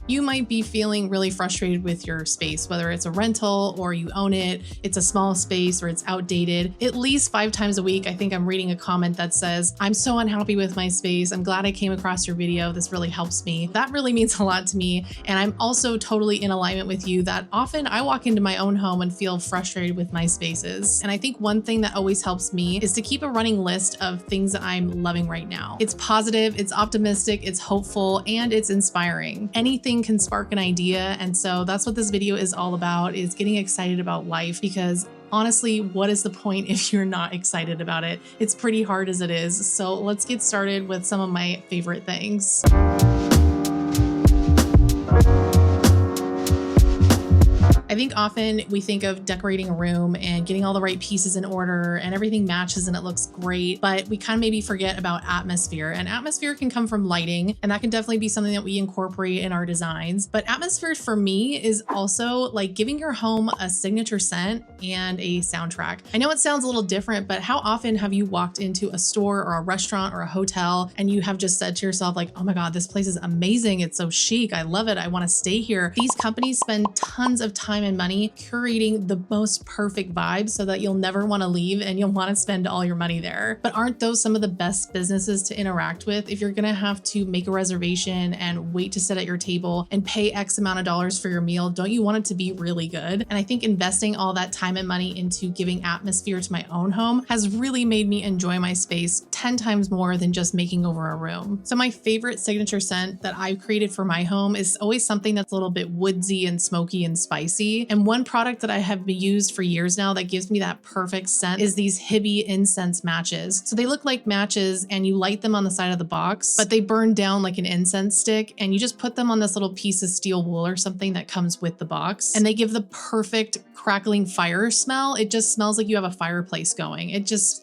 You might be feeling really frustrated with your space, whether it's a rental or you own it, it's a small space or it's outdated. At least 5 times a week, I think I'm reading a comment that says, I'm so unhappy with my space. I'm glad I came across your video. This really helps me. That really means a lot to me. And I'm also totally in alignment with you that often I walk into my own home and feel frustrated with my spaces. And I think one thing that always helps me is to keep a running list of things that I'm loving right now. It's positive, it's optimistic, it's hopeful, and it's inspiring. Anything can spark an idea. And so that's what this video is all about, is getting excited about life, because honestly, what is the point if you're not excited about it? It's pretty hard as it is. So let's get started with some of my favorite things. I think often we think of decorating a room and getting all the right pieces in order and everything matches and it looks great, but we kind of maybe forget about atmosphere. And atmosphere can come from lighting, and that can definitely be something that we incorporate in our designs. But atmosphere for me is also like giving your home a signature scent and a soundtrack. I know it sounds a little different, but how often have you walked into a store or a restaurant or a hotel and you have just said to yourself like, oh my God, this place is amazing. It's so chic. I love it. I want to stay here. These companies spend tons of time and money curating the most perfect vibes so that you'll never want to leave and you'll want to spend all your money there. But aren't those some of the best businesses to interact with? If you're going to have to make a reservation and wait to sit at your table and pay X amount of dollars for your meal, don't you want it to be really good? And I think investing all that time and money into giving atmosphere to my own home has really made me enjoy my space 10 times more than just making over a room. So my favorite signature scent that I've created for my home is always something that's a little bit woodsy and smoky and spicy. And one product that I have used for years now that gives me that perfect scent is these Hibby incense matches. So they look like matches and you light them on the side of the box, but they burn down like an incense stick, and you just put them on this little piece of steel wool or something that comes with the box. And they give the perfect crackling fire smell. It just smells like you have a fireplace going.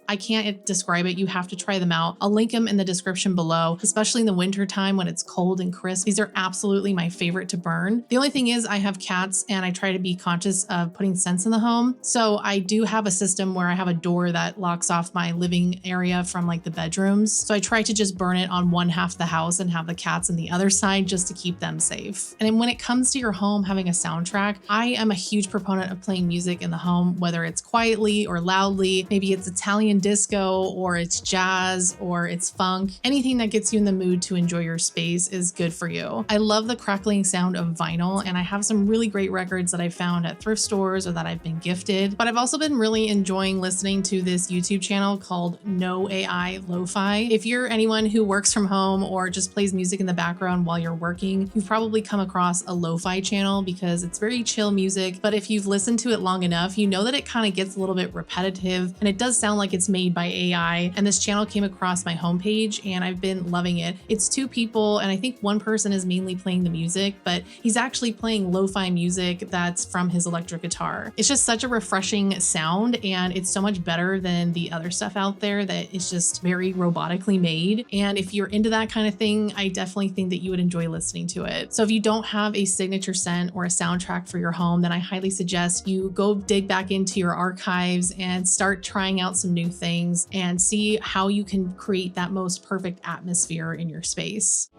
I can't describe it. You have to try them out. I'll link them in the description below, especially in the winter time when it's cold and crisp. These are absolutely my favorite to burn. The only thing is I have cats and I try to be conscious of putting scents in the home. So I do have a system where I have a door that locks off my living area from like the bedrooms. So I try to just burn it on one half of the house and have the cats on the other side just to keep them safe. And then when it comes to your home having a soundtrack, I am a huge proponent of playing music in the home, whether it's quietly or loudly. Maybe it's Italian disco or it's jazz or it's funk. Anything that gets you in the mood to enjoy your space is good for you. I love the crackling sound of vinyl, and I have some really great records that I found at thrift stores or that I've been gifted. But I've also been really enjoying listening to this YouTube channel called No AI Lo-Fi. If you're anyone who works from home or just plays music in the background while you're working, you've probably come across a lo-fi channel because it's very chill music. But if you've listened to it long enough, you know that it kind of gets a little bit repetitive and it does sound like it's made by AI. And this channel came across my homepage and I've been loving it. It's 2 people, and I think one person is mainly playing the music, but he's actually playing lo-fi music that's from his electric guitar. It's just such a refreshing sound, and it's so much better than the other stuff out there that is just very robotically made. And if you're into that kind of thing, I definitely think that you would enjoy listening to it. So if you don't have a signature scent or a soundtrack for your home, then I highly suggest you go dig back into your archives and start trying out some new things and see how you can create that most perfect atmosphere in your space.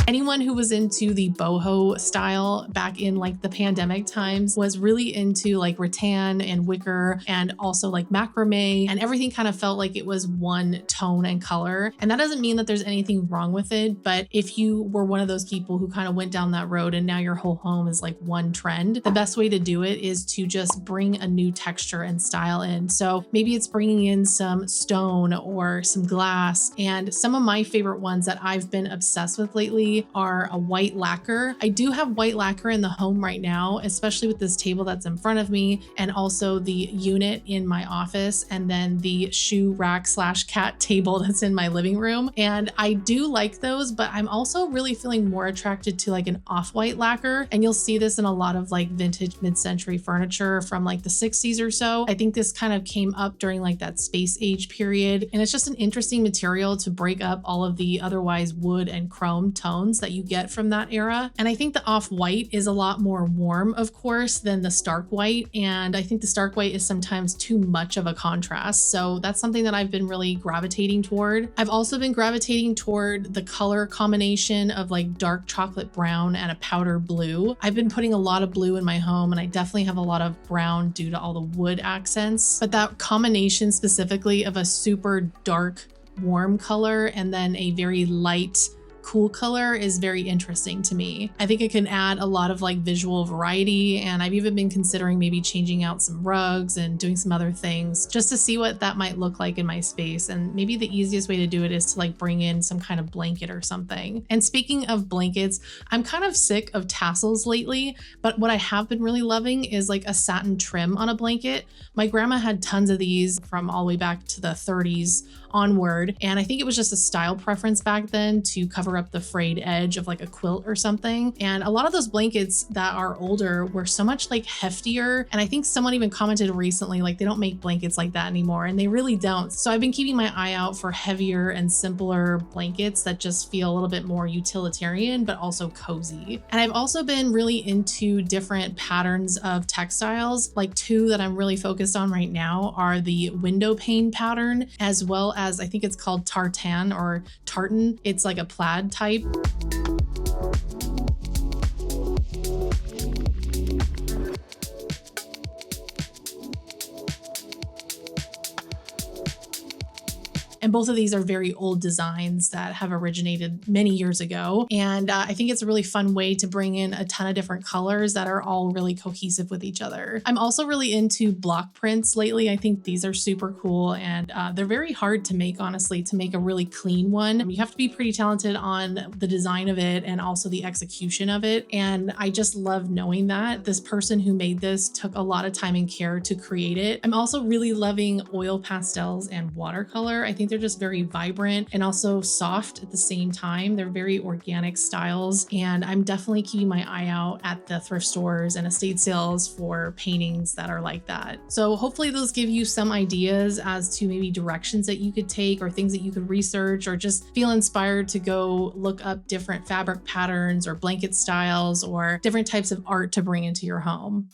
Anyone who was into the boho style back in like the pandemic times was really into like rattan and wicker and also like macrame, and everything kind of felt like it was one tone and color. And that doesn't mean that there's anything wrong with it, but if you were one of those people who kind of went down that road and now your whole home is like one trend, the best way to do it is to just bring a new texture and style in. So maybe it's bringing in some stone or some glass, and some of my favorite ones that I've been obsessed with lately are a white lacquer. I do have white lacquer in the home right now, especially with this table that's in front of me, and also the unit in my office, and then the shoe rack / cat table that's in my living room. And I do like those, but I'm also really feeling more attracted to like an off-white lacquer. And you'll see this in a lot of like vintage mid-century furniture from like the 60s or so. I think this kind of came up during like that space age period. And it's just an interesting material to break up all of the otherwise wood and chrome tones tones that you get from that era. And I think the off-white is a lot more warm, of course, than the stark white. And I think the stark white is sometimes too much of a contrast. So that's something that I've been really gravitating toward. I've also been gravitating toward the color combination of like dark chocolate brown and a powder blue. I've been putting a lot of blue in my home, and I definitely have a lot of brown due to all the wood accents. But that combination specifically of a super dark warm color and then a very light cool color is very interesting to me. I think it can add a lot of like visual variety, and I've even been considering maybe changing out some rugs and doing some other things just to see what that might look like in my space. And maybe the easiest way to do it is to like bring in some kind of blanket or something. And speaking of blankets, I'm kind of sick of tassels lately, but what I have been really loving is like a satin trim on a blanket. My grandma had tons of these from all the way back to the 30s onward, and I think it was just a style preference back then to cover up the frayed edge of like a quilt or something. And a lot of those blankets that are older were so much like heftier, and I think someone even commented recently like they don't make blankets like that anymore, and they really don't. So I've been keeping my eye out for heavier and simpler blankets that just feel a little bit more utilitarian but also cozy. And I've also been really into different patterns of textiles. Like two that I'm really focused on right now are the window pane pattern, as well as I think it's called tartan or tartan. It's like a plaid type. And both of these are very old designs that have originated many years ago. And I think it's a really fun way to bring in a ton of different colors that are all really cohesive with each other. I'm also really into block prints lately. I think these are super cool, and they're very hard to make, honestly, to make a really clean one. You have to be pretty talented on the design of it and also the execution of it. And I just love knowing that this person who made this took a lot of time and care to create it. I'm also really loving oil pastels and watercolor. I think they're just very vibrant and also soft at the same time. They're very organic styles, and I'm definitely keeping my eye out at the thrift stores and estate sales for paintings that are like that. So hopefully those give you some ideas as to maybe directions that you could take or things that you could research, or just feel inspired to go look up different fabric patterns or blanket styles or different types of art to bring into your home.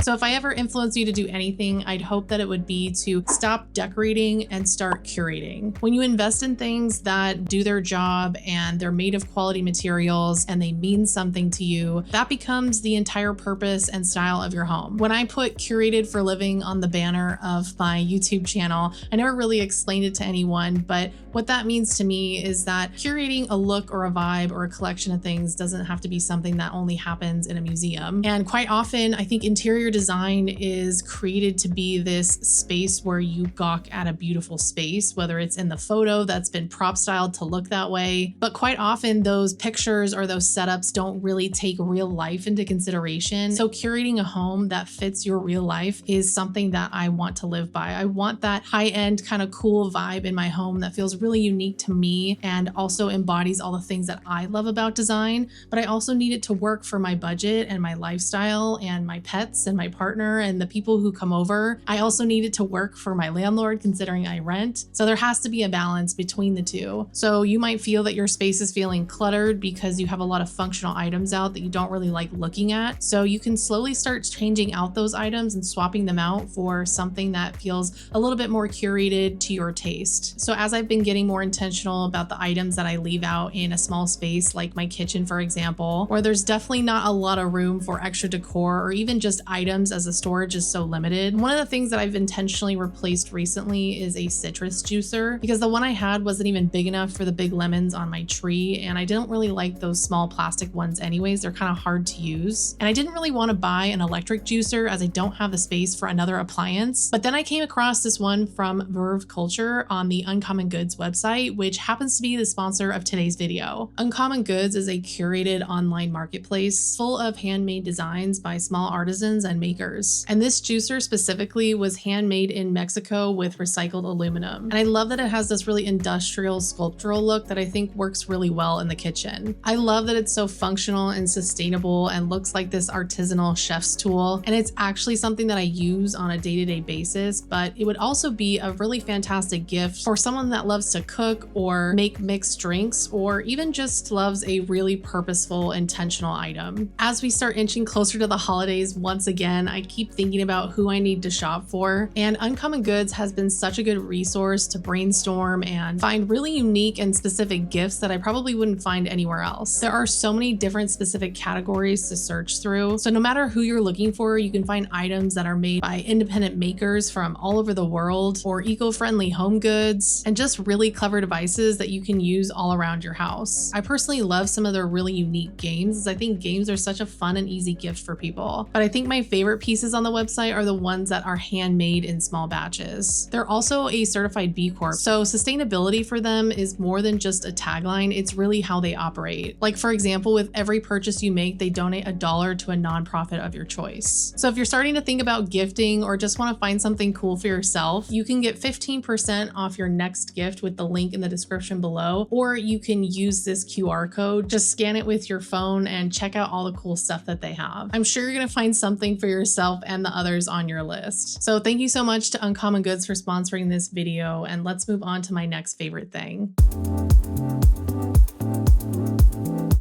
So if I ever influence you to do anything, I'd hope that it would be to stop decorating and start curating. When you invest in things that do their job and they're made of quality materials and they mean something to you, that becomes the entire purpose and style of your home. When I put curated for living on the banner of my YouTube channel, I never really explained it to anyone, but what that means to me is that curating a look or a vibe or a collection of things doesn't have to be something that only happens in a museum. And quite often, I think interior design is created to be this space where you gawk at a beautiful space, whether it's in the photo that's been prop styled to look that way. But quite often those pictures or those setups don't really take real life into consideration. So curating a home that fits your real life is something that I want to live by. I want that high-end kind of cool vibe in my home that feels really unique to me and also embodies all the things that I love about design. But I also need it to work for my budget and my lifestyle and my pets and my partner and the people who come over. I also need it to work for my landlord, considering I rent. So there has to be a balance between the two. So you might feel that your space is feeling cluttered because you have a lot of functional items out that you don't really like looking at. So you can slowly start changing out those items and swapping them out for something that feels a little bit more curated to your taste. So as I've been getting more intentional about the items that I leave out in a small space, like my kitchen, for example, where there's definitely not a lot of room for extra decor or even just items as the storage is so limited. One of the things that I've intentionally replaced recently is a citrus juicer, because the one I had wasn't even big enough for the big lemons on my tree, and I didn't really like those small plastic ones anyways. They're kind of hard to use, and I didn't really want to buy an electric juicer as I don't have the space for another appliance. But then I came across this one from Verve Culture on the Uncommon Goods website, which happens to be the sponsor of today's video. Uncommon Goods is a curated online marketplace full of handmade designs by small artisans and makers. And this juicer specifically was handmade in Mexico with recycled aluminum. And I love that it has this really industrial sculptural look that I think works really well in the kitchen. I love that it's so functional and sustainable and looks like this artisanal chef's tool. And it's actually something that I use on a day-to-day basis, but it would also be a really fantastic gift for someone that loves to cook or make mixed drinks, or even just loves a really purposeful, intentional item. As we start inching closer to the holidays, once again, I keep thinking about who I need to shop for, and Uncommon Goods has been such a good resource to brainstorm and find really unique and specific gifts that I probably wouldn't find anywhere else. There are so many different specific categories to search through, so no matter who you're looking for, you can find items that are made by independent makers from all over the world, or eco-friendly home goods, and just really clever devices that you can use all around your house. I personally love some of their really unique games, as I think games are such a fun and easy gift for people. But I think my favorite pieces on the website are the ones that are handmade in small batches. They're also a certified B Corp, so sustainability for them is more than just a tagline, it's really how they operate. Like for example, with every purchase you make, they donate $1 to a nonprofit of your choice. So if you're starting to think about gifting or just want to find something cool for yourself, you can get 15% off your next gift with the link in the description below, or you can use this QR code. Just scan it with your phone and check out all the cool stuff that they have. I'm sure you're going to find something for yourself and the others on your list. So thank you so much to Uncommon Goods for sponsoring this video, and let's move on to my next favorite thing.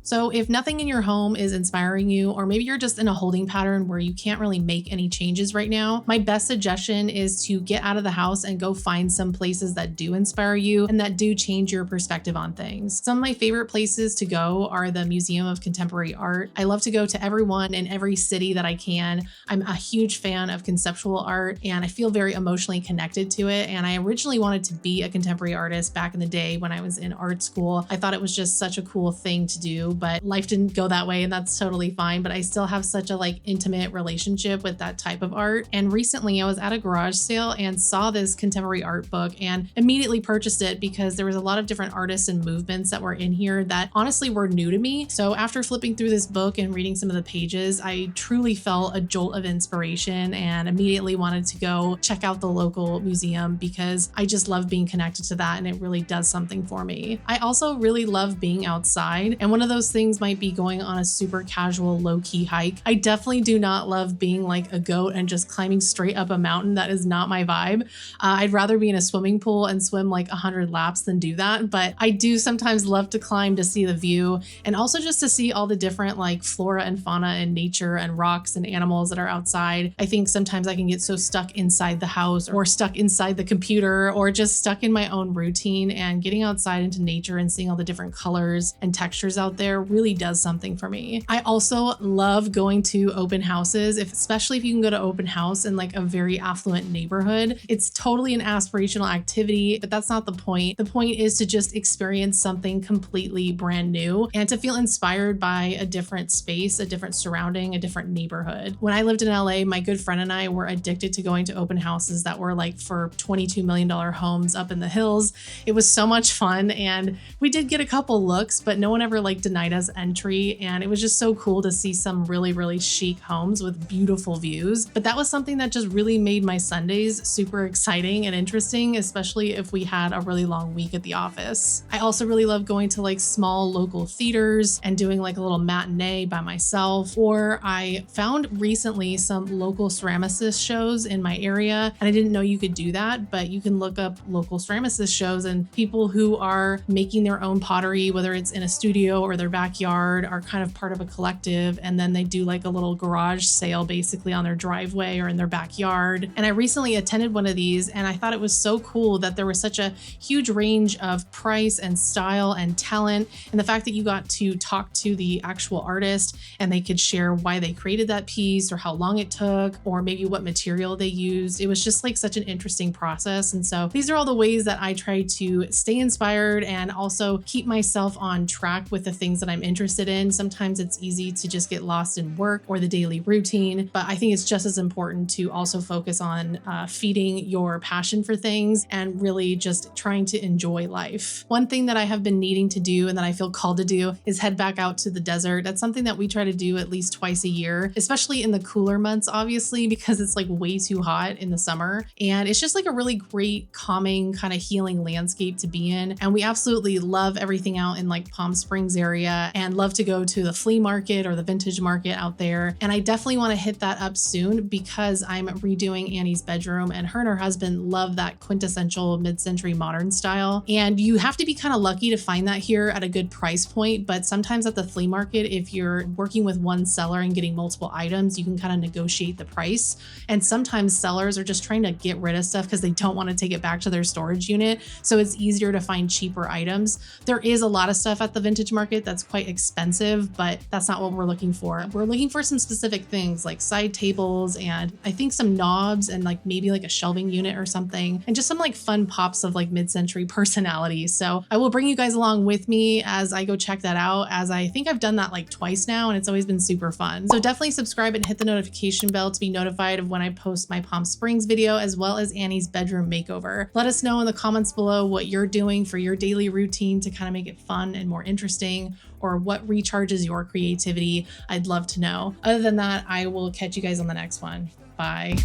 So if nothing in your home is inspiring you, or maybe you're just in a holding pattern where you can't really make any changes right now, my best suggestion is to get out of the house and go find some places that do inspire you and that do change your perspective on things. Some of my favorite places to go are the Museum of Contemporary Art. I love to go to every one in every city that I can. I'm a huge fan of conceptual art and I feel very emotionally connected to it. And I originally wanted to be a contemporary artist back in the day when I was in art school. I thought it was just such a cool thing to do, but life didn't go that way and that's totally fine. But I still have such a intimate relationship with that type of art. And recently I was at a garage sale and saw this contemporary art book and immediately purchased it because there was a lot of different artists and movements that were in here that honestly were new to me. So after flipping through this book and reading some of the pages, I truly felt a jolt of inspiration and immediately wanted to go check out the local museum because I just love being connected to that and it really does something for me. I also really love being outside, and one of those things might be going on a super casual low-key hike. I definitely do not love being like a goat and just climbing straight up a mountain. That is not my vibe. I'd rather be in a swimming pool and swim 100 laps than do that, but I do sometimes love to climb to see the view and also just to see all the different flora and fauna and nature and rocks and animals that are outside. I think sometimes I can get so stuck inside the house or stuck inside the computer or just stuck in my own routine, and getting outside into nature and seeing all the different colors and textures out there really does something for me. I also love going to open houses, especially if you can go to open house in a very affluent neighborhood. It's totally an aspirational activity, but that's not the point. The point is to just experience something completely brand new and to feel inspired by a different space, a different surrounding, a different neighborhood. When I lived in LA, my good friend and I were addicted to going to open houses that were for $22 million homes up in the hills. It was so much fun, and we did get a couple looks, but no one ever denied us entry, and it was just so cool to see some really, really chic homes with beautiful views. But that was something that just really made my Sundays super exciting and interesting, especially if we had a really long week at the office. I also really love going to small local theaters and doing a little matinee by myself, or I found recently some local ceramicist shows in my area, and I didn't know you could do that, but you can look up local ceramicist shows, and people who are making their own pottery, whether it's in a studio or their backyard, are kind of part of a collective, and then they do a little garage sale basically on their driveway or in their backyard. And I recently attended one of these, and I thought it was so cool that there was such a huge range of price and style and talent, and the fact that you got to talk to the actual artist and they could share why they created that piece or how long it took or maybe what material they used. It was just such an interesting process. And so these are all the ways that I try to stay inspired and also keep myself on track with the things things that I'm interested in. Sometimes it's easy to just get lost in work or the daily routine, but I think it's just as important to also focus on feeding your passion for things and really just trying to enjoy life. One thing that I have been needing to do and that I feel called to do is head back out to the desert. That's something that we try to do at least twice a year, especially in the cooler months, obviously, because it's like way too hot in the summer. And it's just like a really great, calming, kind of healing landscape to be in. And we absolutely love everything out in like Palm Springs area and love to go to the flea market or the vintage market out there. And I definitely want to hit that up soon because I'm redoing Annie's bedroom, and her husband love that quintessential mid-century modern style. And you have to be kind of lucky to find that here at a good price point. But sometimes at the flea market, if you're working with one seller and getting multiple items, you can kind of negotiate the price. And sometimes sellers are just trying to get rid of stuff because they don't want to take it back to their storage unit. So it's easier to find cheaper items. There is a lot of stuff at the vintage market that's quite expensive, but that's not what we're looking for. We're looking for some specific things like side tables and I think some knobs and like maybe like a shelving unit or something, and just some like fun pops of like mid-century personality. So I will bring you guys along with me as I go check that out, as I think I've done that like twice now and it's always been super fun. So definitely subscribe and hit the notification bell to be notified of when I post my Palm Springs video, as well as Annie's bedroom makeover. Let us know in the comments below what you're doing for your daily routine to kind of make it fun and more interesting, or what recharges your creativity. I'd love to know. Other than that, I will catch you guys on the next one. Bye.